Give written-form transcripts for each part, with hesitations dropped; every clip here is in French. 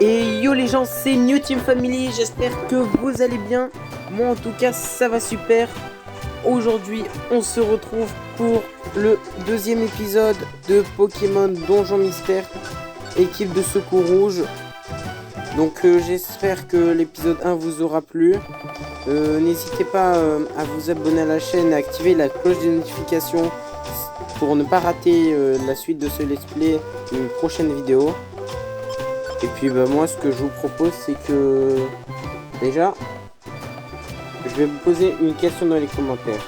Et yo les gens, c'est New Team Family, j'espère que vous allez bien. Moi en tout cas ça va super. Aujourd'hui on se retrouve pour le deuxième épisode de Pokémon Donjon Mystère, équipe de secours rouge. Donc j'espère que l'épisode 1 vous aura plu. N'hésitez pas à vous abonner à la chaîne et à activer la cloche de notification pour ne pas rater la suite de ce let's play, une prochaine vidéo. Et puis moi ce que je vous propose c'est que déjà je vais vous poser une question dans les commentaires.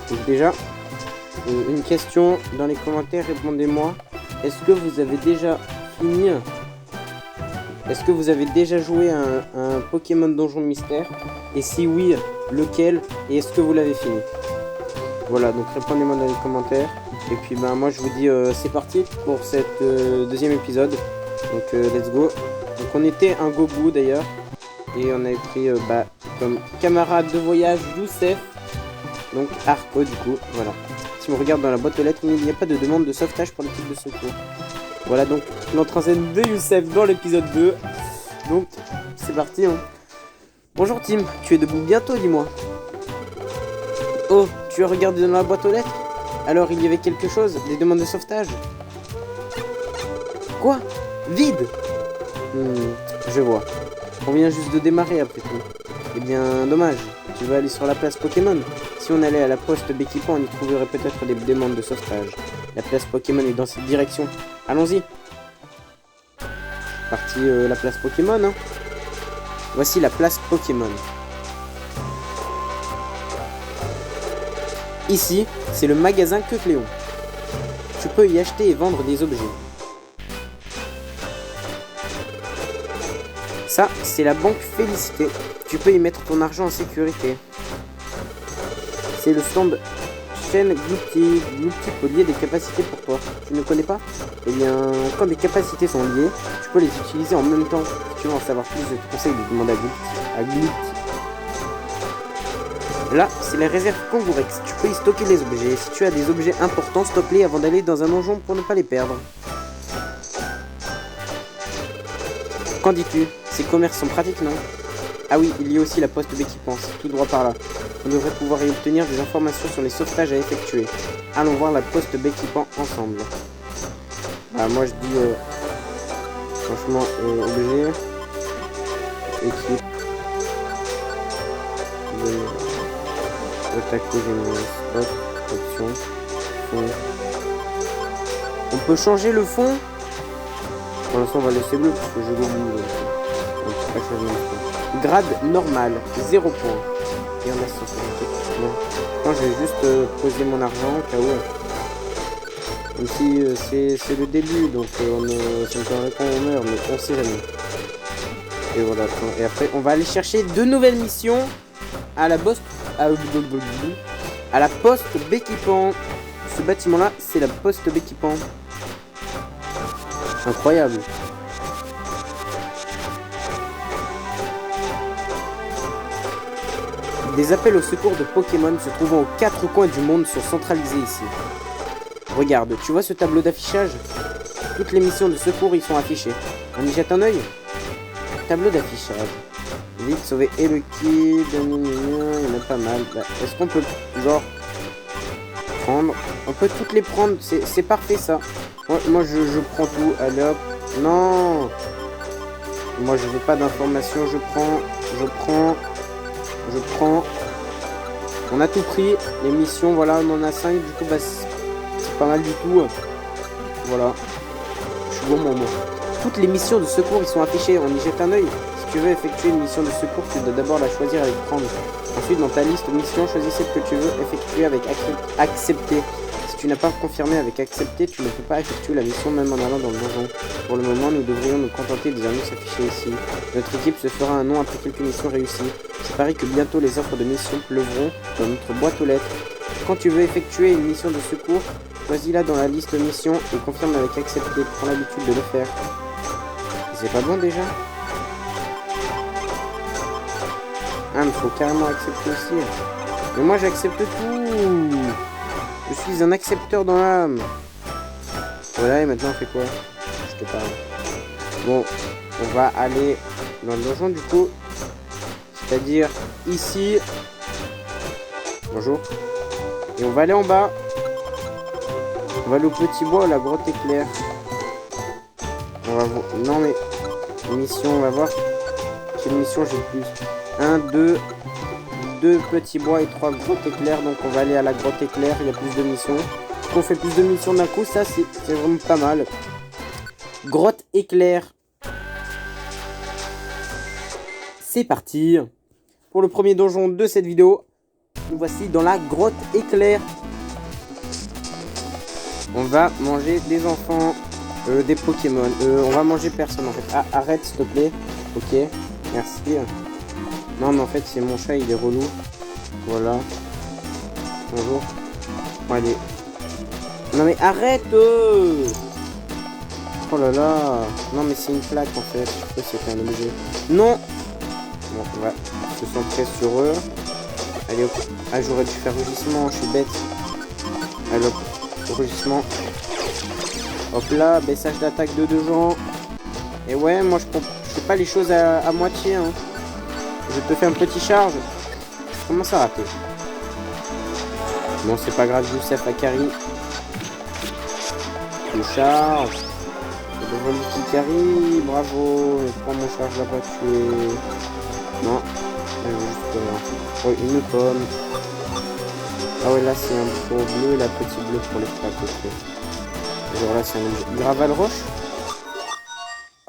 Donc déjà une question dans les commentaires, répondez-moi. Est-ce que vous avez déjà fini? Est-ce que vous avez déjà joué à un Pokémon Donjon Mystère? Et si oui, lequel? Et est-ce que vous l'avez fini? Voilà, donc répondez-moi dans les commentaires. Et puis moi je vous dis c'est parti pour cette deuxième épisode. Donc let's go. Donc on était un Gobu d'ailleurs. Et on avait pris comme camarade de voyage Youssef. Donc Arco du coup, voilà. Si on regarde dans la boîte aux lettres, il n'y a pas de demande de sauvetage pour l'équipe de secours. Voilà donc l'entrée en scène de Youssef dans l'épisode 2. Donc c'est parti hein. Bonjour Tim, tu es debout bientôt, dis-moi. Oh, tu as regardé dans la boîte aux lettres? Alors il y avait quelque chose, des demandes de sauvetage? Quoi? Vide? Je vois. On vient juste de démarrer après tout. Eh bien, dommage. Tu veux aller sur la place Pokémon? Si on allait à la poste Béquipan, on y trouverait peut-être des demandes de sauvetage. La place Pokémon est dans cette direction. Allons-y. Parti la place Pokémon, hein. Voici la place Pokémon. Ici, c'est le magasin Keucléon. Tu peux y acheter et vendre des objets. Ça, c'est la banque Félicité. Tu peux y mettre ton argent en sécurité. C'est le stand chaîne Glouti peut lier des capacités pour toi. Tu ne connais pas? Eh bien, quand des capacités sont liées, tu peux les utiliser en même temps. Si tu veux en savoir plus, je te conseille de demander à Glouti. Là, c'est la réserve Kangourex. Tu peux y stocker des objets. Si tu as des objets importants, stocke-les avant d'aller dans un donjon pour ne pas les perdre. Qu'en dis-tu? Ces commerces sont pratiques, non? Ah oui, il y a aussi la poste Béquipan, tout droit par là. On devrait pouvoir y obtenir des informations sur les sauvetages à effectuer. Allons voir la poste Béquipan ensemble. Moi je dis franchement objet, équipe, attaque spot, option, fond. On peut changer le fond? Pour l'instant on va laisser bleu parce que je l'oublie. Grade normal, 0 points. Et on a 150. Bon. Moi je vais juste poser mon argent au cas où. Même si c'est le début, donc c'est encore quand on meurt, mais on sait jamais. Et voilà. Et après on va aller chercher de nouvelles missions à la poste. À la poste Béquipan. Ce bâtiment là, c'est la poste Béquipan. Incroyable. Des appels au secours de Pokémon se trouvant aux 4 coins du monde sont centralisés ici. Regarde, tu vois ce tableau d'affichage? Toutes les missions de secours y sont affichées. On y jette un œil? Tableau d'affichage. Vite, sauver et le kid. Il y en a pas mal. Est-ce qu'on peut, genre, prendre? On peut toutes les prendre. C'est parfait ça. Moi je prends tout. Allez hop. Non. Moi je veux pas d'informations. Je prends. On a tout pris. Les missions, voilà, on en a 5. Du coup, c'est pas mal du tout. Voilà. Je suis bon, moi. Toutes les missions de secours, ils sont affichées. On y jette un œil. Si tu veux effectuer une mission de secours, tu dois d'abord la choisir avec prendre. Ensuite, dans ta liste de missions, choisis celle que tu veux effectuer avec accepter. Si tu n'as pas confirmé avec accepter, tu ne peux pas effectuer la mission même en allant dans le donjon. Pour le moment, nous devrions nous contenter des annonces affichées ici. Notre équipe se fera un nom après quelques missions réussies. Il paraît que bientôt les offres de missions pleuvront dans notre boîte aux lettres. Quand tu veux effectuer une mission de secours, choisis-la dans la liste mission et confirme avec accepter. Prends l'habitude de le faire. C'est pas bon déjà? Ah, mais faut carrément accepter aussi. Mais moi j'accepte tout. Je suis un accepteur dans l'âme. Voilà, et maintenant on fait quoi? Je te parle. Bon, on va aller dans le donjon du coup. C'est-à-dire ici. Bonjour. Et on va aller en bas. On va aller au petit bois, la grotte éclair. On va voir. Non mais. Mission, on va voir. Quelle mission j'ai plus. 1, 2. 2 petits bois et 3 grottes éclairs. Donc on va aller à la grotte éclair. Il y a plus de missions. On fait plus de missions d'un coup. Ça c'est vraiment pas mal. Grotte éclair. C'est parti. Pour le premier donjon de cette vidéo. Nous voici dans la grotte éclair. On va manger des enfants. Des Pokémon. On va manger personne en fait. Ah, arrête s'il te plaît. Ok. Merci. Non mais en fait c'est mon chat, il est relou. Voilà. Bonjour. Bon allez. Non mais arrête. Oh là là. Non mais c'est une plaque en fait. Je sais pas si c'est un objet. Non. Bon on va se centrer sur eux. Allez hop. Ah j'aurais dû faire rugissement, je suis bête. Allez hop. Rugissement. Hop là, baissage d'attaque de 2 gens. Et ouais, moi je fais pas les choses à moitié. Hein. Je te fais un petit charge. Je commence à rater. Bon, c'est pas grave, Youssef Akari. Je charge. Devant le Kikari, bravo. Je prends mon charge là-bas, tué. Non. Juste oh, une pomme. Ah ouais, là c'est un bouton bleu, la petite bleue pour les plaques. Okay. Genre là c'est un objet. Graval roche.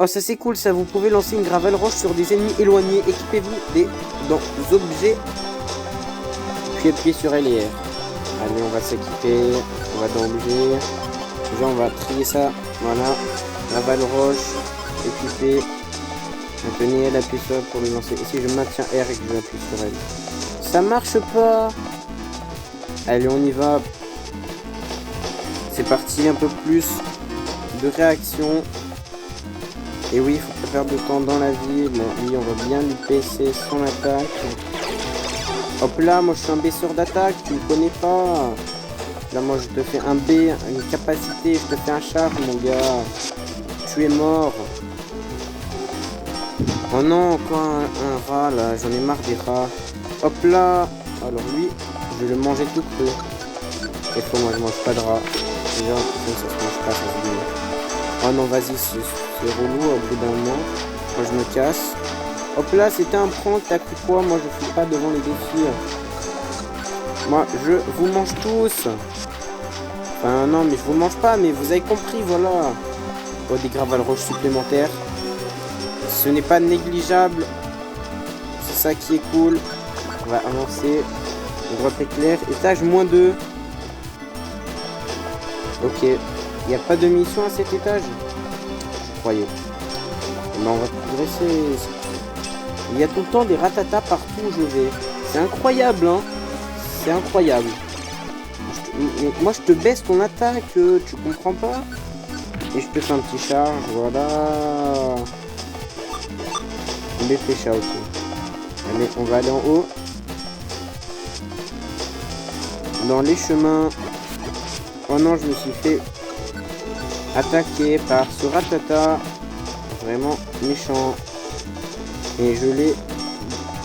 Oh ça c'est cool ça, vous pouvez lancer une gravel roche sur des ennemis éloignés. Équipez-vous dans objets. Puis appuyez sur L et R. Allez on va s'équiper. On va dans objet. Déjà on va trier ça. Voilà. Gravel roche. Équiper. Maintenez L, appuyez sur L pour le lancer. Et si je maintiens R et que je appuie sur L. Ça marche pas. Allez on y va. C'est parti, un peu plus de réaction. Et oui, il faut pas perdre de temps dans la vie. Bon, lui, on va bien lui PC son attaque. Hop là, moi je suis un baisseur d'attaque, tu me connais pas. Là, moi je te fais un B, une capacité, je te fais un charge, mon gars. Tu es mort. Oh non, encore un rat là, j'en ai marre des rats. Hop là. Alors lui, je vais le manger tout cru. Et faut moi je mange pas de rat. Déjà, ça se mange pas, ça se dit. Oh non, vas-y, c'est relou au bout d'un moment. Moi, je me casse. Hop là, c'était un prank, t'as cru quoi? Moi, je suis pas devant les défis. Moi, je vous mange tous. Enfin, non, mais je vous mange pas, mais vous avez compris, voilà. Oh, des graval roches supplémentaires. Ce n'est pas négligeable. C'est ça qui est cool. On va avancer. Grotte éclair. Étage -2. Ok, il n'y a pas de mission à cet étage. Je croyais. Mais on va progresser. Il y a tout le temps des ratatas partout où je vais. C'est incroyable, hein. C'est incroyable. Moi, je te baisse ton attaque, tu comprends pas? Et je te fais un petit charge, voilà. On les fait chat aussi. Allez, on va aller en haut. Dans les chemins. Oh non, je me suis fait attaquer par ce ratata. Vraiment méchant. Et je l'ai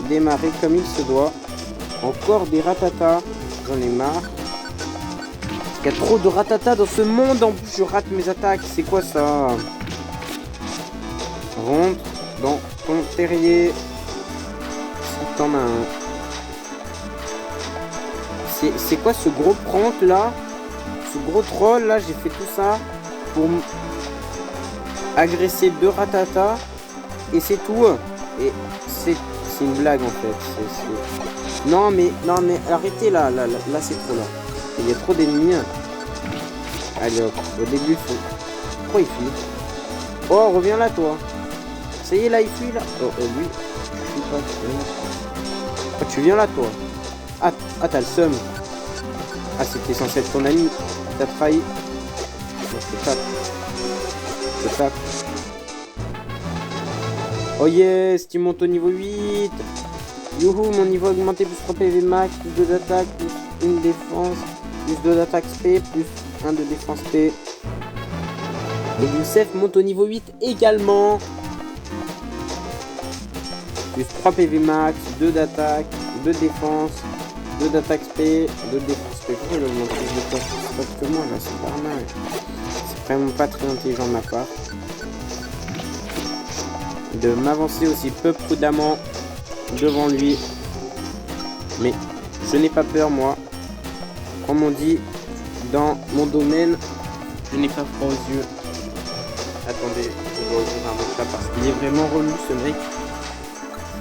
démarré comme il se doit. Encore des ratatas. J'en ai marre. Il y a trop de ratatas dans ce monde. En plus, je rate mes attaques. C'est quoi ça? Rentre dans ton terrier. Si t'en as un. C'est quoi ce gros prank là? Ce gros troll là, j'ai fait tout ça pour agresser 2 ratatas et c'est tout. Et c'est une blague en fait. Non mais arrêtez là c'est trop là. Il y a trop d'ennemis. Allez hop, au début faut. Pourquoi il fuit? Oh reviens là toi. Ça y est là il fuit là. Oh lui, tu fuis pas. Oh, tu viens là toi. Ah t'as le seum. Ah c'était censé être ton ami. T'as trahi. Bon, je te tape. Oh yes, tu montes au niveau 8. Youhou, mon niveau augmenté, plus 3 PV max, plus 2 d'attaque, plus 1 défense, plus 2 d'attaque SP, plus 1 de défense P. Et Youssef monte au niveau 8 également. Plus 3 PV max, 2 d'attaque, 2 de défense, 2 d'attaque SP, 2 de défense SP. Pourquoi il augmente plus de temps que moi là? C'est normal. C'est vraiment pas très intelligent de ma part. De m'avancer aussi peu prudemment devant lui. Mais je n'ai pas peur moi. Comme on dit dans mon domaine, je n'ai pas froid aux yeux. Attendez, je dois ouvrir un autre là parce qu'il est vraiment relou ce mec.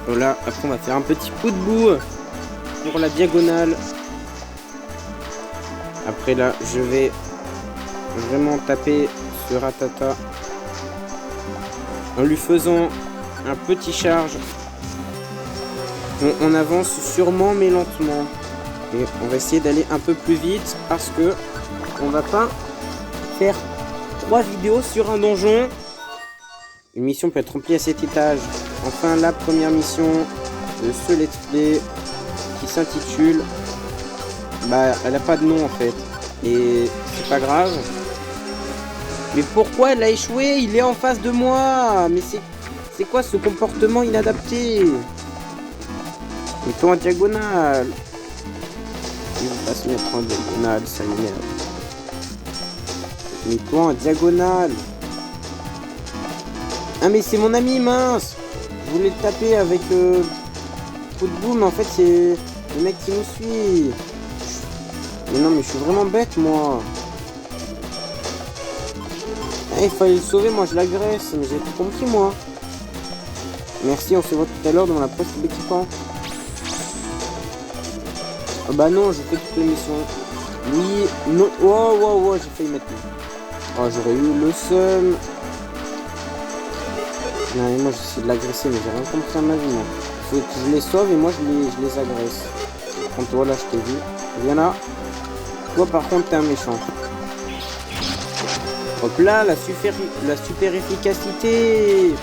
Voilà, après on va faire un petit coup de boue pour la diagonale. Après là, je vais vraiment taper ce Ratata en lui faisant un petit charge. On avance sûrement mais lentement. Et on va essayer d'aller un peu plus vite parce que on va pas faire 3 vidéos sur un donjon. Une mission peut être remplie à 7 étages. Enfin la première mission de ce let's play qui s'intitule, bah elle a pas de nom en fait. Et c'est pas grave. Mais pourquoi elle a échoué? Il est en face de moi. Mais c'est quoi ce comportement inadapté? Mets-toi en diagonale. Il va pas se mettre en diagonale, ça m'énerve. Mets-toi en diagonale. Ah mais c'est mon ami, mince. Je voulais le taper avec coup de boule, mais en fait c'est le mec qui nous suit. Mais non mais je suis vraiment bête moi. Ah, il fallait le sauver, moi je l'agresse, mais j'ai tout compris moi. Merci, on se voit tout à l'heure dans la poste d'équipement. Oh bah non, j'ai fait toutes les missions. Oui, non. Oh, j'ai failli mettre. Oh, j'aurais eu le seum. Non, mais moi j'essaie de l'agresser, mais j'ai rien compris à ma vie. Faut que je les sauve et moi je les agresse. Par contre, toi là, je t'ai vu. Viens là. Toi, par contre, t'es un méchant. Hop là, la super efficacité.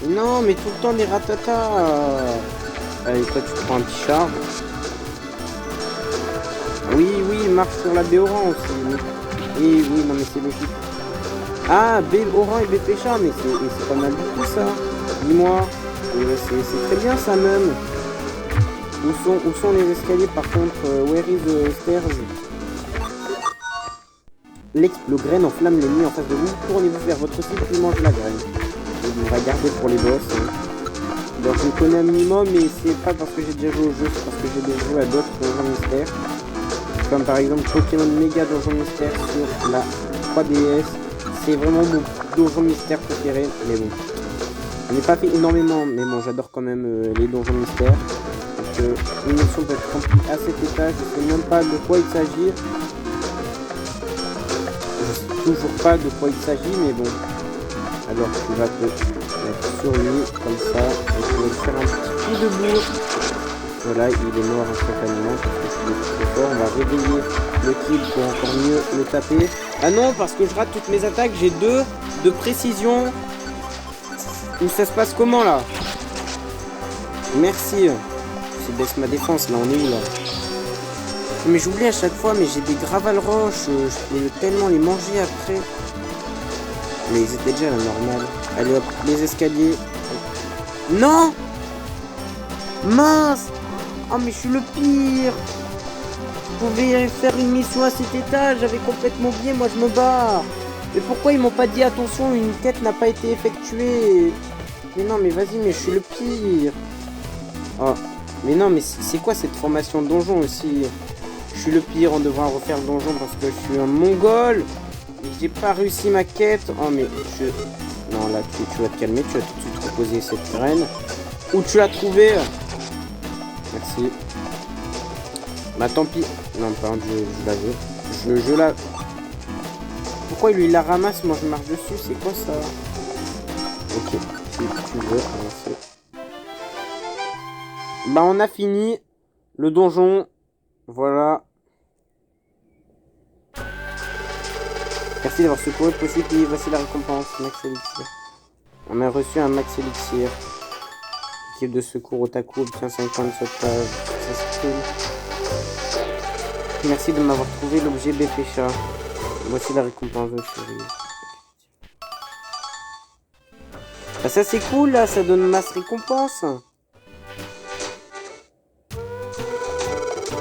Non, mais tout le temps des ratatas. Allez, toi, tu prends un petit charge. Oui, marche sur la Béoran aussi. Et oui, non, mais c'est logique. Ah, Béoran et Bépécha, mais c'est pas mal du tout ça. Dis-moi. C'est très bien ça même. Où sont les escaliers par contre? Where is the stairs? Le graine enflamme l'ennemi en face de vous. Tournez-vous vers votre cible qui mange la graine. On va garder pour les boss. Hein. Donc je connais un minimum, mais c'est pas parce que j'ai déjà joué au jeu, c'est parce que j'ai déjà joué à d'autres donjons mystères. Comme par exemple Pokémon Mega Donjon Mystère sur la 3DS. C'est vraiment mon donjon mystère préféré. Mais bon, je n'ai pas fait énormément, mais bon, j'adore quand même les donjons mystères. Donc une mission peut être remplie à cet étage. Je sais même pas de quoi il s'agit. Je sais toujours pas de quoi il s'agit, mais bon. Alors tu vas te mettre sur lui comme ça et tu vas faire un petit coup de bourre. Voilà, il est mort instantanément parce que je suis trop fort. On va réveiller le kill pour encore mieux le taper. Ah non, parce que je rate toutes mes attaques, j'ai 2 de précision. Où ça se passe comment là? Merci. C'est baisse ma défense, là on est où là? Mais j'oublie à chaque fois, mais j'ai des Graval Roches, je peux tellement les manger après. Mais ils étaient déjà à la normale. Allez hop, les escaliers. Non! Mince! Oh mais je suis le pire! Je pouvais faire une mission à cet étage, j'avais complètement oublié, moi je me barre. Mais pourquoi ils m'ont pas dit attention, une quête n'a pas été effectuée? Mais non mais vas-y, mais je suis le pire. Oh, mais non mais c'est quoi cette formation de donjon aussi? Je suis le pire, on devra refaire le donjon parce que je suis un mongol. Et j'ai pas réussi ma quête. Oh mais je... Non là tu vas te calmer, tu vas tout de suite reposer cette graine. Où tu l'as trouvé? Merci. Bah tant pis. Non pardon, je l'avais. Je la... Pourquoi lui il la ramasse, moi je marche dessus, c'est quoi ça? Ok, si tu veux avancer. Bah on a fini le donjon. Voilà. Merci d'avoir secouru le possible et voici la récompense. Max Elixir. On a reçu un Max Elixir. Équipe de secours Otaku obtient 5 points de sauvetage. Ça c'est cool. Merci de m'avoir trouvé l'objet Bépécha. Voici la récompense de chérie. Bah ça c'est cool là, ça donne masse récompense.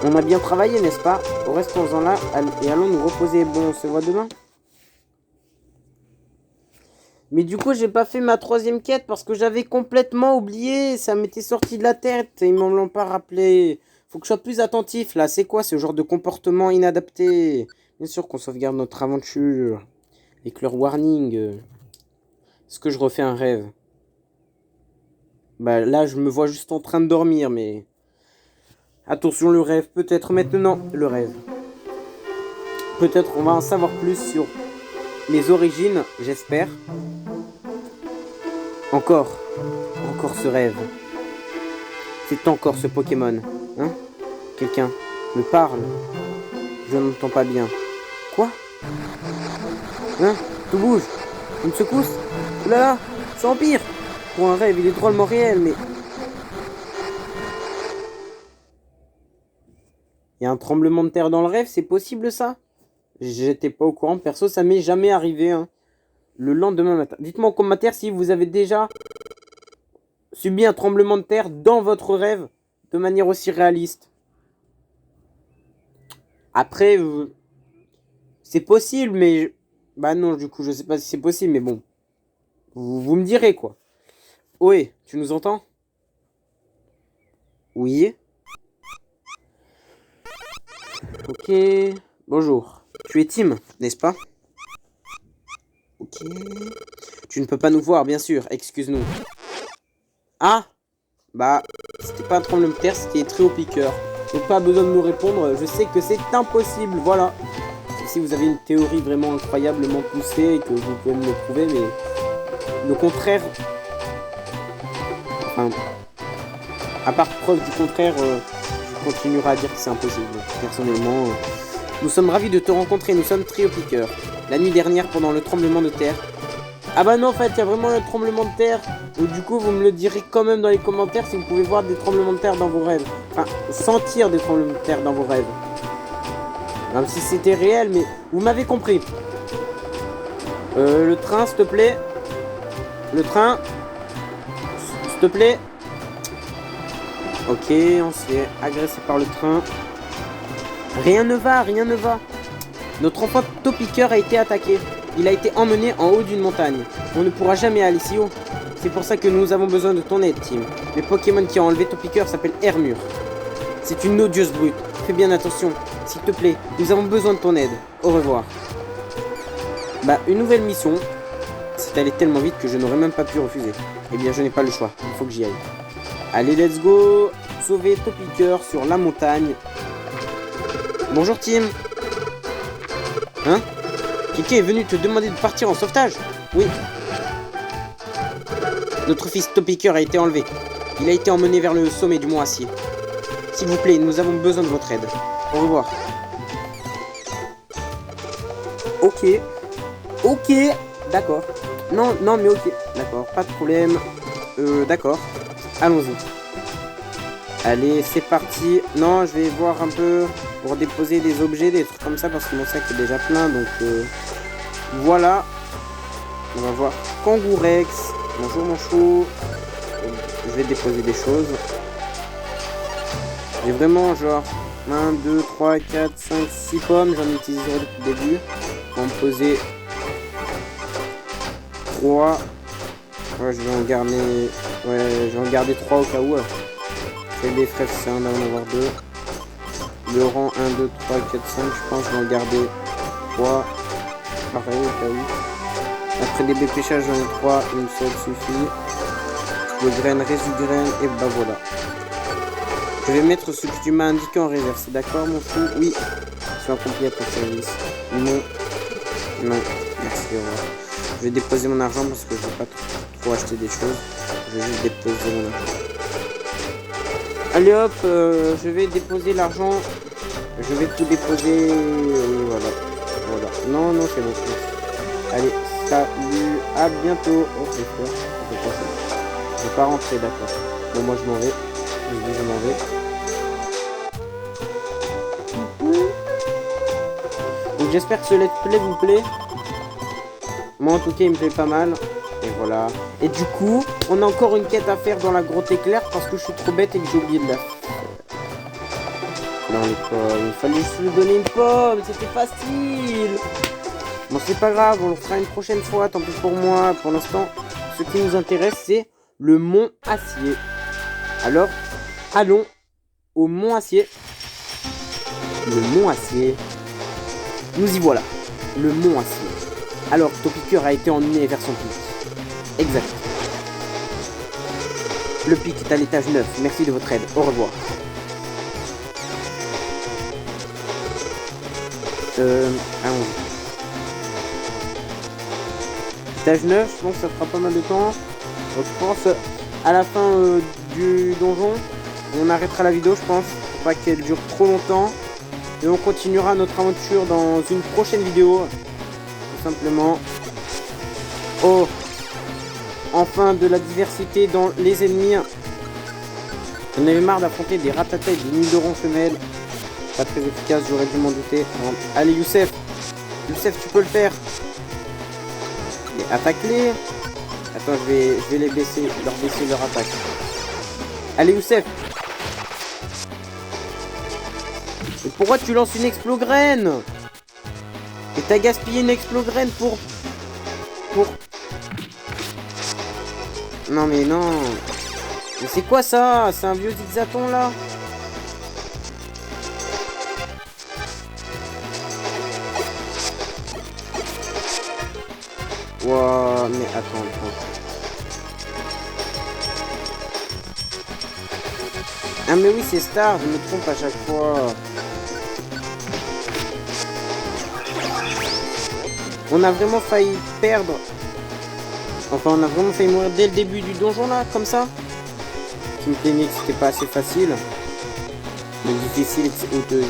On a bien travaillé, n'est-ce pas? Restons-en là et allons nous reposer. Bon, on se voit demain. Mais du coup, j'ai pas fait ma 3e quête parce que j'avais complètement oublié. Ça m'était sorti de la tête et ils m'en l'ont pas rappelé. Faut que je sois plus attentif là. C'est quoi ce genre de comportement inadapté? Bien sûr qu'on sauvegarde notre aventure. Avec leur warning. Est-ce que je refais un rêve? Bah là, je me vois juste en train de dormir, mais... Attention, le rêve. Peut-être maintenant, le rêve. Peut-être on va en savoir plus sur les origines, j'espère. Encore ce rêve. C'est encore ce Pokémon. Hein? Quelqu'un me parle. Je n'entends pas bien. Quoi? Hein? Tout bouge. Une secousse? Oulala, ça empire. Pour un rêve, il est drôlement réel, mais... Il y a un tremblement de terre dans le rêve, c'est possible ça? J'étais pas au courant, perso, ça m'est jamais arrivé. Hein. Le lendemain matin. Dites-moi en commentaire si vous avez déjà subi un tremblement de terre dans votre rêve de manière aussi réaliste. Après, c'est possible, mais... Bah non, du coup, je sais pas si c'est possible, mais bon. Vous me direz, quoi. Ohé, tu nous entends? Oui. Ok. Bonjour. Tu es Tim, n'est-ce pas? Ok. Tu ne peux pas nous voir, bien sûr. Excuse-nous. Ah! Bah, c'était pas un tremblement de terre, c'était très haut piqueur. Donc pas besoin de nous répondre, je sais que c'est impossible, voilà. Si vous avez une théorie vraiment incroyablement poussée et que vous pouvez me le prouver, mais le contraire... Enfin, à part preuve du contraire, je continuerai à dire que c'est impossible. Personnellement, nous sommes ravis de te rencontrer, nous sommes Triopiqueurs. La nuit dernière, pendant le tremblement de terre... Ah bah non, en fait, il y a vraiment un tremblement de terre. Donc du coup, vous me le direz quand même dans les commentaires si vous pouvez voir des tremblements de terre dans vos rêves. Enfin, sentir des tremblements de terre dans vos rêves. Même si c'était réel, mais vous m'avez compris. Le train, s'il te plaît. Le train. S'il te plaît. Ok, on se fait agresser par le train. Rien ne va, rien ne va. Notre enfant Topiqueur a été attaqué. Il a été emmené en haut d'une montagne. On ne pourra jamais aller si haut. C'est pour ça que nous avons besoin de ton aide, Tim. Le Pokémon qui a enlevé Topiqueur s'appelle Hermure. C'est une odieuse brute. Fais bien attention. S'il te plaît, nous avons besoin de ton aide. Au revoir. Bah, une nouvelle mission. C'est allé tellement vite que je n'aurais même pas pu refuser. Eh bien, je n'ai pas le choix. Il faut que j'y aille. Allez, let's go. Sauver Topiqueur sur la montagne. Bonjour, Tim. Hein? Quelqu'un est venu te demander de partir en sauvetage? Oui. Notre fils Topiqueur a été enlevé. Il a été emmené vers le sommet du mont Acier. S'il vous plaît, nous avons besoin de votre aide. Au revoir. Ok. Ok. D'accord. Non, non, mais ok. D'accord, pas de problème. D'accord. Allons-y. Allez, c'est parti. Non, je vais voir un peu pour déposer des objets, des trucs comme ça, parce que mon sac est déjà plein, donc voilà. On va voir Kangourex. Bonjour mon chou. Je vais déposer des choses. J'ai vraiment genre 1, 2, 3, 4, 5, 6 pommes. J'en utiliserai depuis le début. On va me poser 3. Ouais, je vais en garder. Ouais, je vais en garder 3 au cas où. C'est des fraises, c'est un d'en avoir 2. Le rang 1, 2, 3, 4, 5, je pense que je vais en garder 3. Pareil au cas où. Après des pêchages, j'en ai 3, une seule suffit. Le graine, reste du graine, et bah voilà. Je vais mettre ce que tu m'as indiqué en réserve, c'est d'accord mon fou? Oui. Je suis accompli à ton service. Non. Non. Merci, au revoir. Je vais déposer mon argent parce que je ne vais pas trop acheter des choses. Je vais juste déposer mon argent. Allez hop, je vais déposer l'argent. Je vais tout déposer. Voilà. Voilà. Non, non, c'est bon. Allez, salut. À bientôt. Oh, c'est fort. Je vais passer. Je vais pas rentrer, d'accord. Bon, moi je m'en vais. Je m'en vais. Donc j'espère que ce let's play vous plaît. Moi en tout cas il me plaît pas mal. Et voilà. Et du coup, on a encore une quête à faire dans la grotte éclair parce que je suis trop bête et que j'ai oublié de la faire. Non, les pommes. Il fallait juste lui donner une pomme. C'était facile. Bon, c'est pas grave. On le fera une prochaine fois. Tant pis pour moi. Pour l'instant, ce qui nous intéresse, c'est le mont Acier. Alors, allons au mont Acier. Le mont Acier. Nous y voilà. Le mont Acier. Alors, Topiqueur a été emmené vers son pic. Exact. Le pic est à l'étage 9. Merci de votre aide. Au revoir. Allons-y. Étage 9, je pense que ça fera pas mal de temps. Donc, je pense à la fin du donjon, on arrêtera la vidéo, je pense, pour pas qu'elle dure trop longtemps. Et on continuera notre aventure dans une prochaine vidéo. Tout simplement. Oh, enfin de la diversité dans les ennemis. J'en avais marre d'affronter des ratatas et des nidorons femelles. Pas très efficace, j'aurais dû m'en douter. Allez Youssef, Youssef, tu peux le faire. Et attaque-les. Attends, je vais les baisser, leur baisser leur attaque. Allez Youssef. Et pourquoi tu lances une explograine? Et t'as gaspillé une explograine pour... Non mais non. Mais c'est quoi ça? C'est un vieux zigzaton là? Wow, mais attends. Ah mais oui c'est Star, je me trompe à chaque fois. On a vraiment failli perdre. Enfin on a vraiment failli mourir dès le début du donjon là, comme ça. Qui me plaignait que c'était pas assez facile. Le difficile c'était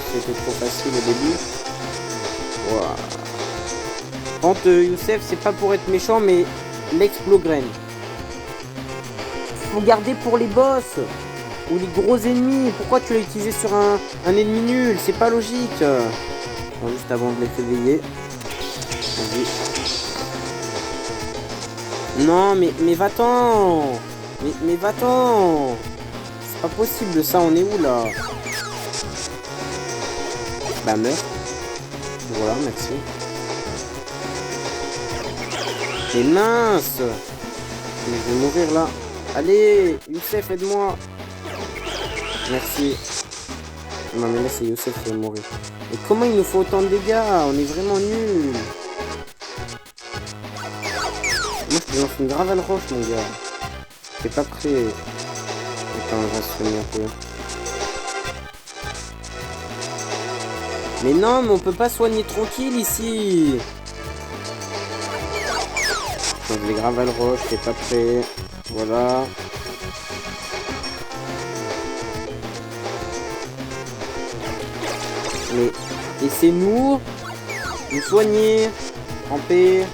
trop facile au début. Wow. Quand Youssef, c'est pas pour être méchant, mais l'explograine. Faut garder pour les boss ou les gros ennemis. Pourquoi tu l'as utilisé sur un ennemi nul? C'est pas logique. Bon, juste avant de les réveiller. Vas-y. Non, mais va-t'en. Mais va-t'en. C'est pas possible ça. On est où là? Bah meurs. Voilà, merci. Mais mince! Mais je vais mourir là. Allez, Youssef, aide-moi. Merci. Non mais là c'est Youssef qui va mourir. Mais comment il nous faut autant de dégâts? On est vraiment nuls. Moi je te lance une gravale roche mon gars. T'es pas prêt. Attends, on va se soigner un peu. Mais non, mais on peut pas soigner tranquille ici. Donc les gravales roches, t'es pas prêt. Voilà. Mais laissez-nous nous soigner. En paix.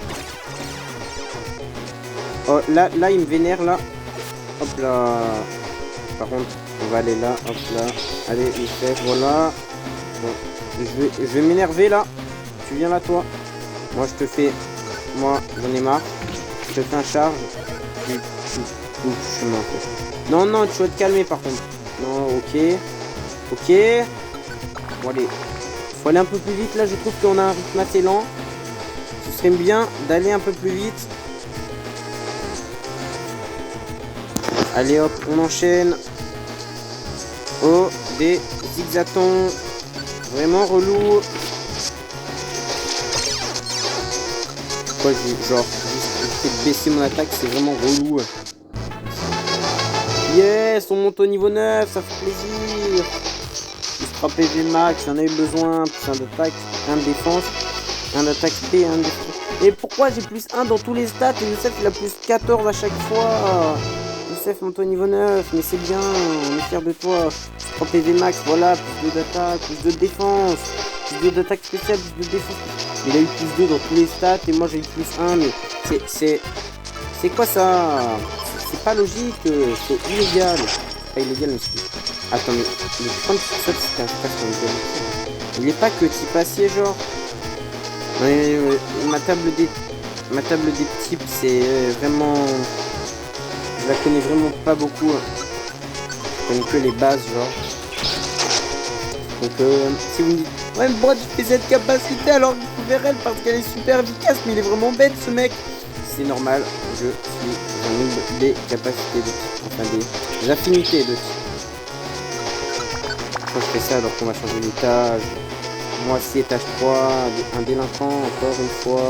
Oh là il me vénère là. Hop là. Par contre, on va aller là. Hop là. Allez, Youssef, voilà. Bon, je vais m'énerver là. Tu viens là toi. Moi je te fais. Moi j'en ai marre. Je te fais un charge. Tu chemin en fait. Non, non, tu vas te calmer par contre. Non, ok. Ok. Bon, allez. Faut aller un peu plus vite. Là, je trouve qu'on a un rythme assez lent. Ce serait bien d'aller un peu plus vite. Allez, hop, on enchaîne. Oh, des zigzatons. Vraiment relou. Pourquoi genre... de baisser mon attaque, c'est vraiment relou. Yes, on monte au niveau 9, ça fait plaisir. Plus 3 PV max, j'en ai eu besoin. Plus 1 d'attaque, 1 de défense, 1 d'attaque P, 1 de défense. Et pourquoi j'ai plus 1 dans tous les stats et Youssef il a plus 14 à chaque fois? Youssef monte au niveau 9, mais c'est bien, on est fiers de toi. 3 PV max, voilà, plus 2 d'attaque, plus 2 de défense, plus 2 d'attaque spéciale, plus 2 de défense. Il a eu plus 2 dans tous les stats et moi j'ai eu plus 1, mais c'est quoi ça? C'est pas logique, c'est illégal. Pas illégal, mais c'est... Attends, mais le point de ça, c'était un space. Il est pas que type acier, genre. Ouais, ma table des types, c'est vraiment... Je la connais vraiment pas beaucoup. Je connais que les bases, genre. Donc si vous me dites ouais mais pourquoi tu fais cette capacité alors qu'il faut vers elle parce qu'elle est super efficace mais il est vraiment bête ce mec. C'est normal, je suis un noob des capacités de type, enfin des affinités de type. Quand je fais ça alors qu'on va changer l'étage. Moi aussi étage 3, un délinquant encore une fois.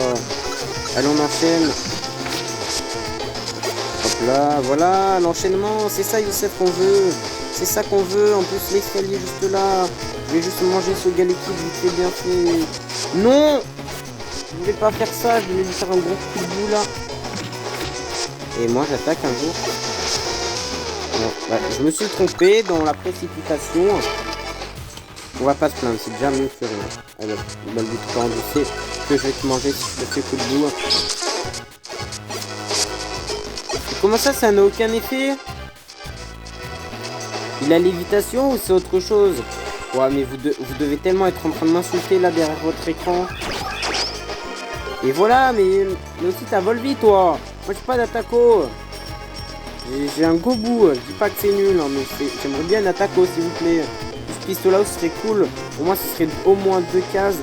Allez on enchaîne. Hop là, voilà l'enchaînement, c'est ça Youssef qu'on veut. C'est ça qu'on veut, en plus l'escalier juste là. Je vais juste manger ce gars liquide vite fait bien fait. Non, je voulais pas faire ça, je voulais lui faire un gros coup de bout là. Et moi j'attaque un jour. Non, bah, je me suis trompé dans la précipitation. On va pas se plaindre, c'est déjà mieux que rien. Alors, le but quand je sais que je vais te manger si je te fais coup de bout. Et comment ça n'a aucun effet? Il a lévitation ou c'est autre chose? Ouais mais vous devez tellement être en train de m'insulter là derrière votre écran. Et voilà mais aussi t'as Volvi toi. Moi j'ai pas d'attaco. J'ai un gobu. Je dis pas que c'est nul hein, mais j'aimerais bien un attaco s'il vous plaît. Ce pistolet là ce serait cool. Pour moi ce serait au moins 2 cases.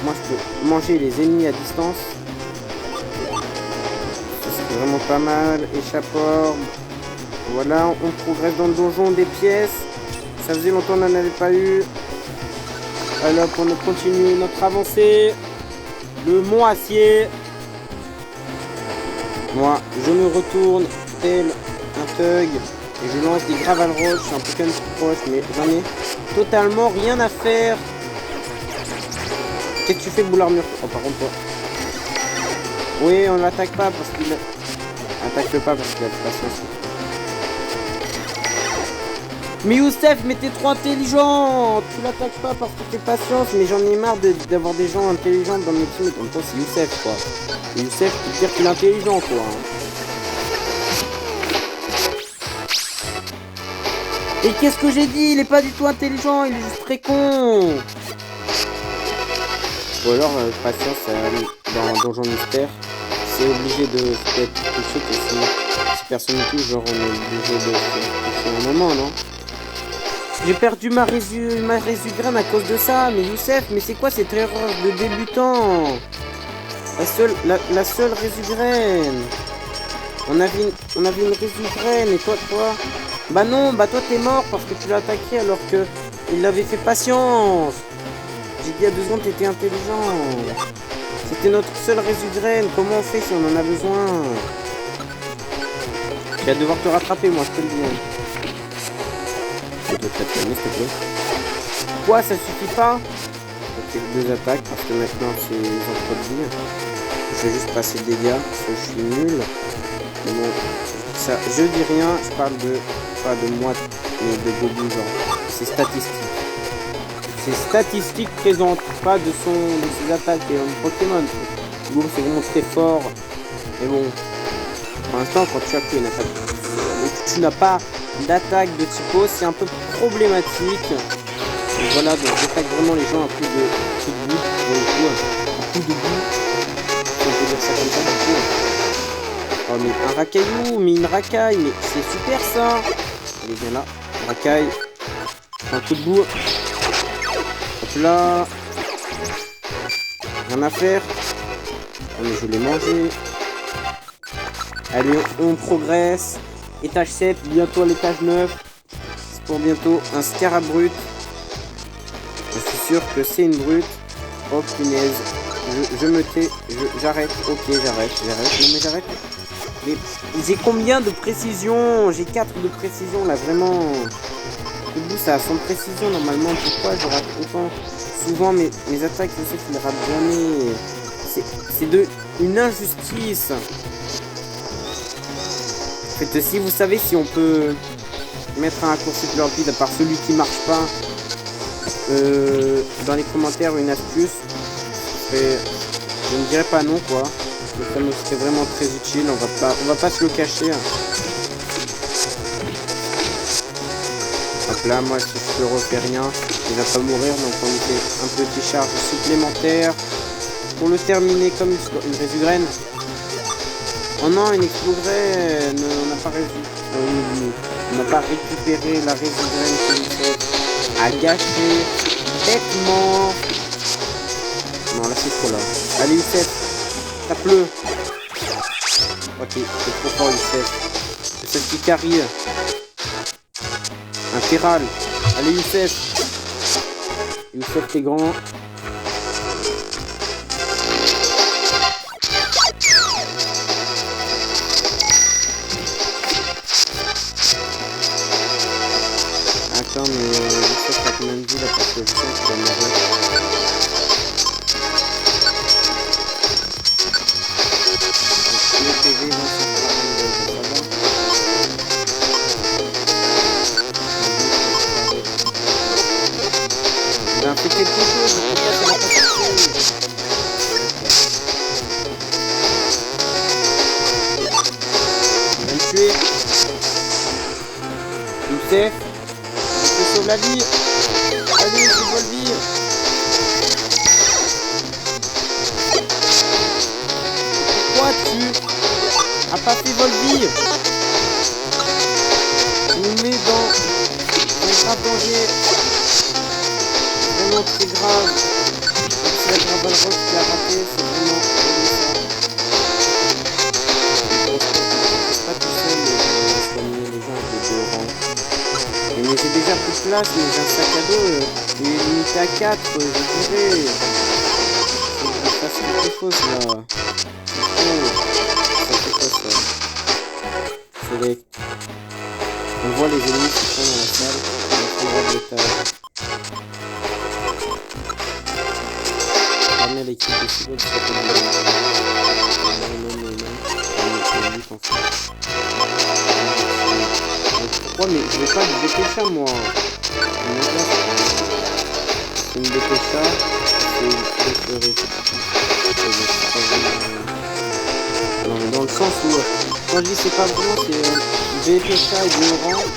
Moi je peux manger les ennemis à distance. Ça serait vraiment pas mal. Échappeur. Voilà, on progresse dans le donjon des pièces. Ça faisait longtemps qu'on n'en avait pas eu. Alors on continue notre avancée. Le mont acier. Moi, je me retourne tel un thug. Et je lance des gravel roches. Je suis un peu quand même proche, mais j'en ai totalement rien à faire. Qu'est-ce que tu fais, boule armure? Oh, par contre, toi. Oui, on l'attaque pas parce qu'il... Attaque-le pas parce qu'il a de patience. Mais Youssef, mais t'es trop intelligent. Tu l'attaques pas parce que t'es patience. Mais j'en ai marre d'avoir des gens intelligents dans mes teams. Comme toi, c'est Youssef, quoi. Et Youssef, tu peux dire qu'il est intelligent, quoi. Et qu'est-ce que j'ai dit? Il est pas du tout intelligent. Il est juste très con. Ou alors, patience, dans Donjon Mystère, c'est obligé de peut-être toucher que sinon, si personne ne touche, genre on est obligé de toucher un moment, non? J'ai perdu ma résugraine à cause de ça, mais Youssef, mais c'est quoi cette erreur de débutant? La seule résugraine. On avait une résugraine, et toi? Bah non, bah toi t'es mort parce que tu l'as attaqué alors que il avait fait patience. J'ai dit il y a 2 secondes t'étais intelligent. C'était notre seule résugraine, comment on fait si on en a besoin? Tu vas devoir te rattraper, moi je te le dis. Je dois te calmer, s'il te plaît. Quoi, ça suffit pas? Ok, 2 attaques parce que maintenant c'est les entreprises. Je vais juste passer des dégâts parce que je suis nul. Mais bon, ça, je dis rien, je parle pas de moi, mais de Gobu, genre. C'est statistique. C'est statistique présente, pas de ses attaques et Pokémon. Gobu c'est vraiment très fort. Mais bon, pour l'instant, quand tu as pris une attaque, tu n'as pas d'attaque de typo, c'est un peu problématique. Donc voilà, donc j'attaque vraiment les gens à coup de bout, pour le coup, à coup de bout, si on peut dire ça comme ça, du coup. Oh mais un racaillou, mais une racaille, mais c'est super ça. Allez, viens là, racaille, un coup de bout. Hop là, rien à faire. Oh mais je l'ai mangé. Allez, on progresse. Étage 7, bientôt à l'étage 9. C'est pour bientôt un scarabbrute. Je suis sûr que c'est une brute. Oh punaise. Je me tais. J'arrête. Ok, j'arrête. Non mais j'arrête. Mais j'ai combien de précision? J'ai 4 de précision là, vraiment. Le bout ça a 100 de précision normalement. Pourquoi je rate autant? Souvent mes attaques, je sais qu'ils ne ratent jamais. C'est une injustice. En fait, si vous savez si on peut mettre un raccourci plus rapide à part celui qui marche pas, dans les commentaires une astuce, je ne dirais pas non quoi. Ça me serait vraiment très utile. On va pas se le cacher. Hein. Hop là, moi si je ne refais rien, il va pas mourir, donc on fait un petit charge supplémentaire pour le terminer comme une résugraine. Oh non, une explograine, on n'a pas récupéré la résugraine à gâcher. bêtement. Non, là c'est trop là. Allez Youssef, tape-le. Ok, c'est trop fort Youssef. Youssef qui carry. Un Feral. Allez Youssef. Youssef t'es grand. Attends mais Youssef a combien de vie là parce que je sens qu'il va mourir. Le PV va se ben, fais quelque chose, pourquoi ça va pas passer? Il va me tuer. Youssef, je te sauve la vie. Allez, je dois le vivre. Pourquoi tu as pas fait Volvire? Tu nous mets dans un grave danger. Vraiment très grave. C'est la grave Balrog qui a raté, c'est vraiment c'est pas tout seul de soigner les gens avec des rangs. Mais j'ai déjà plus de place, mais j'ai un sac à dos, il est limité à 4, je dirais. Faut que je fasse quelque chose là. Ça fait quoi ça? Select. On voit les ennemis qui sont dans la salle, on prendra de l'étage. Ramener l'équipe de Sibo de cette année. Ouais mais je vais pas du dépêcha moi. C'est une dépêcha, c'est une non mais dans le sens où quand je dis c'est pas vraiment c'est dépêcha et des orangs,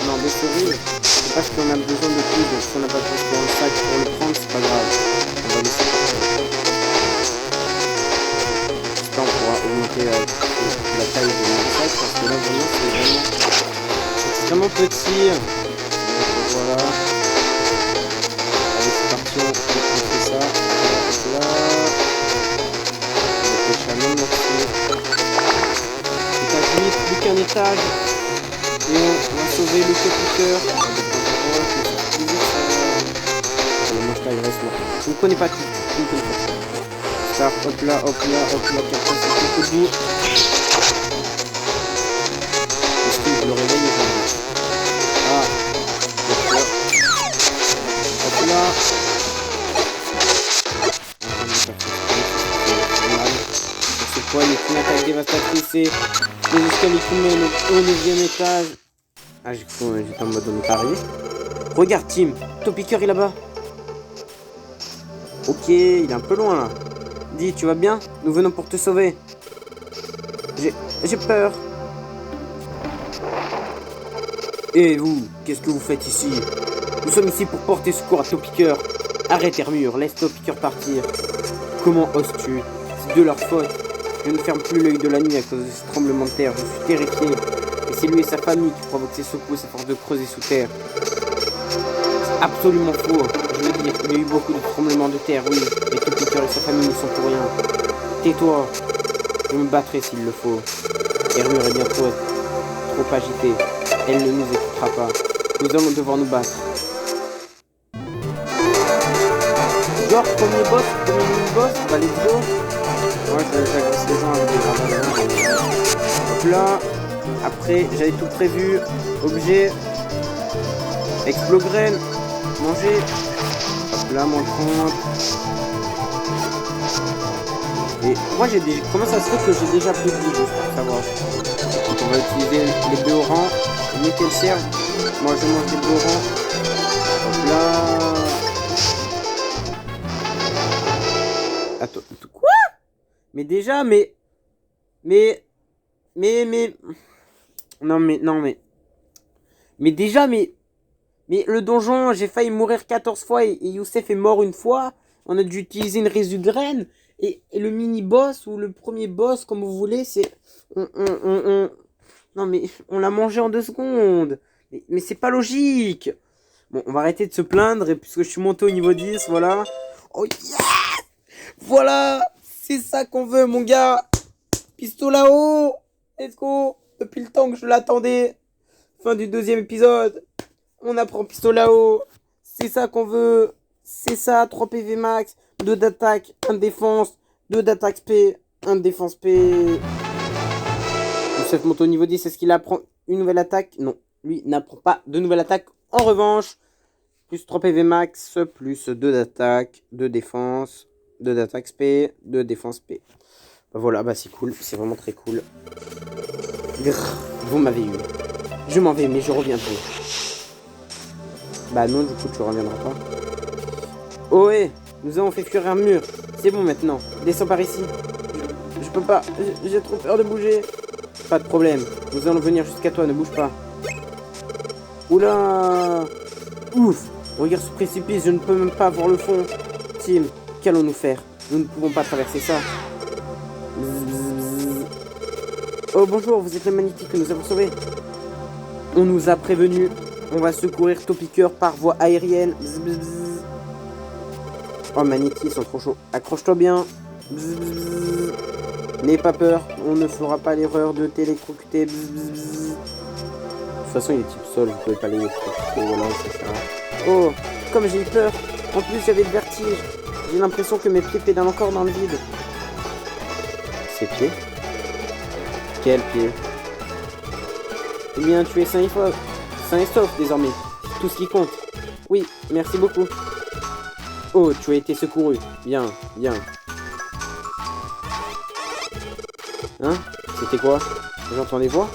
non des cerises, c'est parce qu'on a besoin de plus, donc si on n'a pas de place dans le sac pour le prendre c'est pas grave. On va laisser partir. J'espère on pourra augmenter la taille de mon sac parce que là vraiment c'est vraiment petit. Donc, voilà. Allez c'est parti, on fait ça. Là. On fait ça même là-dessus. Étage 8, plus qu'un étage. Et on va sauver le copiteur. Moi je t'agresse moi. Je ne connais pas tout. Je ne connais pas tout. Star, hop là, quelqu'un c'est tout debout. Est-ce que je le réveille aujourd'hui? Ah, hop là. C'est quoi une attaque dévastatrice? C'est les escaliers qui mènent au 9e étage. Ah, j'étais en mode parier. Regarde, Tim, Topiker est là-bas. Ok, il est un peu loin là. Dis, tu vas bien? Nous venons pour te sauver. J'ai peur. Et vous, qu'est-ce que vous faites ici? Nous sommes ici pour porter secours à Topiker. Arrête Hermure, laisse Topiker partir. Comment oses-tu? C'est de leur faute. Je ne ferme plus l'œil de la nuit à cause de ce tremblement de terre. Je suis terrifié. Et c'est lui et sa famille qui provoquent ces secousses à force de creuser sous terre. C'est absolument faux. Je veux dire, il y a eu beaucoup de tremblements de terre, oui. Mais Topiker et sa famille ne sont pour rien. Tais-toi. Je me battrai s'il le faut. Hermure est bien trop agitée. Elle ne nous écoutera pas. Nous allons devoir nous battre. Genre, premier mini-boss, bah let's go. Moi, j'agresse les gens avec des gravats. Hop là. Après, j'avais tout prévu. Objet. Explograine. Manger. Hop là, mon compte. Et moi, comment ça se fait que j'ai déjà plus de vie, juste pour savoir. Donc, on va utiliser les béorans. Mieux qu'elles servent. Moi, je mange des béorans. Hop là. Attends, quoi? Mais déjà, mais... Non, mais déjà, mais le donjon, j'ai failli mourir 14 fois et Youssef est mort une fois. On a dû utiliser une résugraine. Et le mini-boss ou le premier boss, comme vous voulez, c'est... Non, mais on l'a mangé en 2 secondes. Mais c'est pas logique. Bon, on va arrêter de se plaindre, et puisque je suis monté au niveau 10, voilà. Oh yes! Voilà! C'est ça qu'on veut, mon gars! Pistolet là-haut! Let's go! Depuis le temps que je l'attendais. Fin du deuxième épisode. On apprend pistolet là-haut. C'est ça qu'on veut. C'est ça, 3 PV max, 2 d'attaque, 1 de défense, 2 d'attaque P, 1 de défense P. Youssef monte au niveau 10, est-ce qu'il apprend une nouvelle attaque? Non, lui n'apprend pas de nouvelle attaque. En revanche, plus 3 PV max, plus 2 d'attaque, 2 défense, 2 d'attaque P, 2 défense P. Bah voilà, bah c'est cool, c'est vraiment très cool. Grrr, vous m'avez eu. Je m'en vais, mais je reviendrai. Bah non, du coup, tu reviendras pas. Oh ouais, nous avons fait fuir un mur. C'est bon maintenant, descends par ici. Je peux pas, j'ai trop peur de bouger. Pas de problème, nous allons venir jusqu'à toi, ne bouge pas. Oula! Ouf! Regarde ce précipice, je ne peux même pas voir le fond. Tim, qu'allons-nous faire? Nous ne pouvons pas traverser ça. Oh bonjour, vous êtes le magnétique que nous avons sauvé. On nous a prévenus. On va secourir Topiqueur par voie aérienne. Bzz, bzz, bzz. Oh magnétique, ils sont trop chauds. Accroche-toi bien. Bzz, bzz, bzz. N'aie pas peur, on ne fera pas l'erreur de t'électrocuter. Bzz, bzz, bzz. De toute façon, il est type sol, vous pouvez pas l'électrocuter. Voilà, etc. Oh, comme j'ai eu peur. En plus, j'avais le vertige. J'ai l'impression que mes pieds pédalent encore dans le vide. Ses pieds? Quel pied? Eh bien, tu es sain et sauf désormais. C'est tout ce qui compte. Oui, merci beaucoup. Oh, tu as été secouru. Bien, bien. Hein? C'était quoi? J'entends des voix?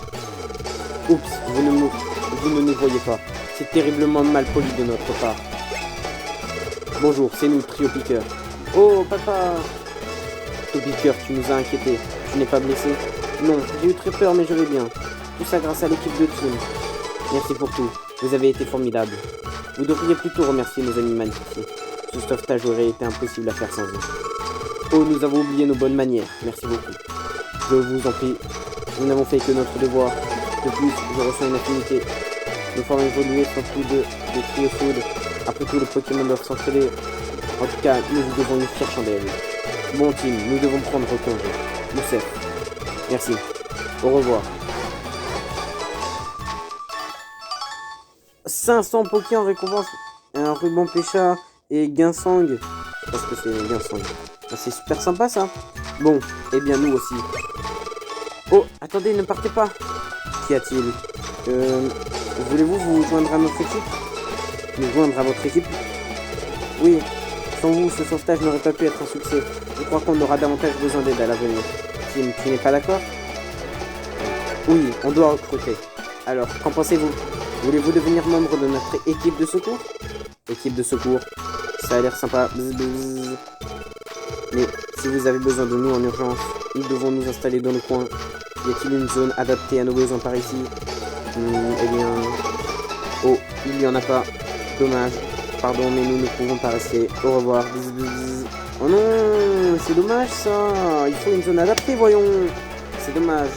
Oups, vous ne nous voyez pas. C'est terriblement mal poli de notre part. Bonjour, c'est nous, Trio Piqueur. Oh, papa! Topiqueur, tu nous as inquiétés. Tu n'es pas blessé? Non, j'ai eu très peur, mais je vais bien. Tout ça grâce à l'équipe de Team. Merci pour tout. Vous avez été formidables. Vous devriez plutôt remercier nos amis magnifiques. Ce sauvetage aurait été impossible à faire sans eux. Oh, nous avons oublié nos bonnes manières. Merci beaucoup. Je vous en prie. Nous n'avons fait que notre devoir. De plus, je ressens une affinité. Nos formes évoluées sont tous deux des Trio Food. Après tout, les Pokémon doivent s'entraider. En tout cas, nous devons une fière chandelle. Bon team, nous devons prendre congé. Youssef. Merci. Au revoir. 500 Poké en récompense. Un ruban Pécha et Ginsang. Je pense que c'est Ginsang. Ah, c'est super sympa ça. Bon, et bien nous aussi. Oh, attendez, ne partez pas. Qu'y a-t-il? Voulez-vous vous joindre à notre équipe? Nous joindre à votre équipe? Oui. Sans vous, ce sauvetage n'aurait pas pu être un succès. Je crois qu'on aura davantage besoin d'aide à l'avenir. Tim, tu n'es pas d'accord? Oui, on doit recruter. Alors, qu'en pensez-vous? Voulez-vous devenir membre de notre équipe de secours? Équipe de secours, ça a l'air sympa. Bzz, bzz. Mais si vous avez besoin de nous en urgence, nous devons nous installer dans le coin. Y a-t-il une zone adaptée à nos besoins par ici? Eh bien... Oh, il n'y en a pas. Dommage. Pardon, mais nous ne pouvons pas rester. Au revoir. Bzz, bzz. Oh non, c'est dommage ça. Il faut une zone adaptée, voyons. C'est dommage.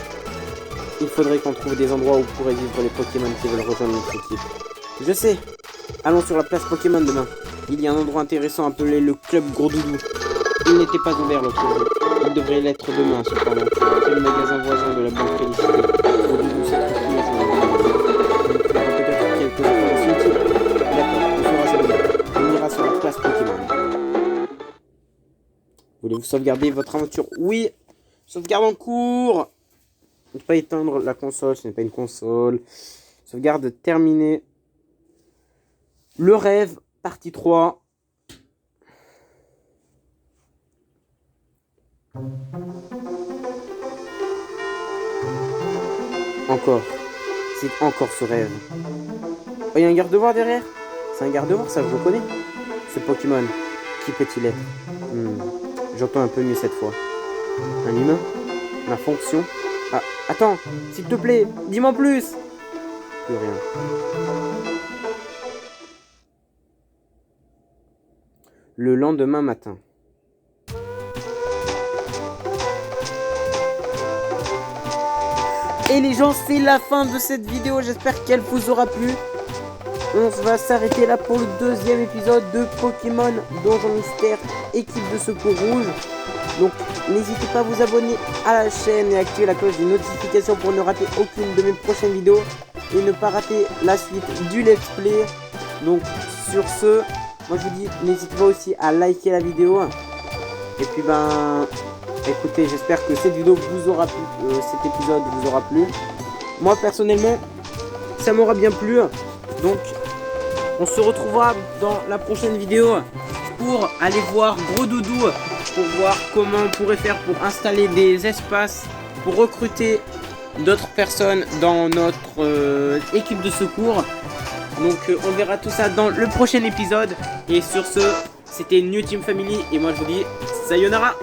Il faudrait qu'on trouve des endroits où pourraient vivre les Pokémon qui veulent rejoindre notre équipe. Je sais. Allons sur la place Pokémon demain. Il y a un endroit intéressant appelé le Club Gros Doudou. Il n'était pas ouvert l'autre jour. Il devrait l'être demain, cependant. C'est le magasin voisin de la Banque Félicité. Gros Doudou, c'est très cool. Il y aura peut-être quelques informations utiles. D'accord, on fera ça demain. On ira sur la place Pokémon. Voulez-vous sauvegarder votre aventure? Oui. Sauvegarde en cours. Ne pas éteindre la console, ce n'est pas une console. Sauvegarde terminée. Le rêve, partie 3. Encore. C'est encore ce rêve. Oh, il y a un garde-voir derrière? C'est un garde-voir, ça, je le connais. Ce Pokémon, qui peut-il être? J'entends un peu mieux cette fois. Un humain? Ma fonction? Ah, attends, s'il te plaît, dis-moi plus. Plus rien. Le lendemain matin. Et les gens, c'est la fin de cette vidéo. J'espère qu'elle vous aura plu. on va s'arrêter là pour le deuxième épisode de Pokémon Donjon Mystère équipe de secours rouge. Donc n'hésitez pas à vous abonner à la chaîne et activer la cloche des notifications pour ne rater aucune de mes prochaines vidéos et ne pas rater la suite du let's play. Donc sur ce, moi je vous dis, n'hésitez pas aussi à liker la vidéo. Et puis écoutez, j'espère que cette vidéo vous aura plu, cet épisode vous aura plu. Moi personnellement, ça m'aura bien plu. Donc on se retrouvera dans la prochaine vidéo pour aller voir Gros Doudou, pour voir comment on pourrait faire pour installer des espaces, pour recruter d'autres personnes dans notre équipe de secours. Donc on verra tout ça dans le prochain épisode. Et sur ce, c'était New Team Family et moi je vous dis sayonara.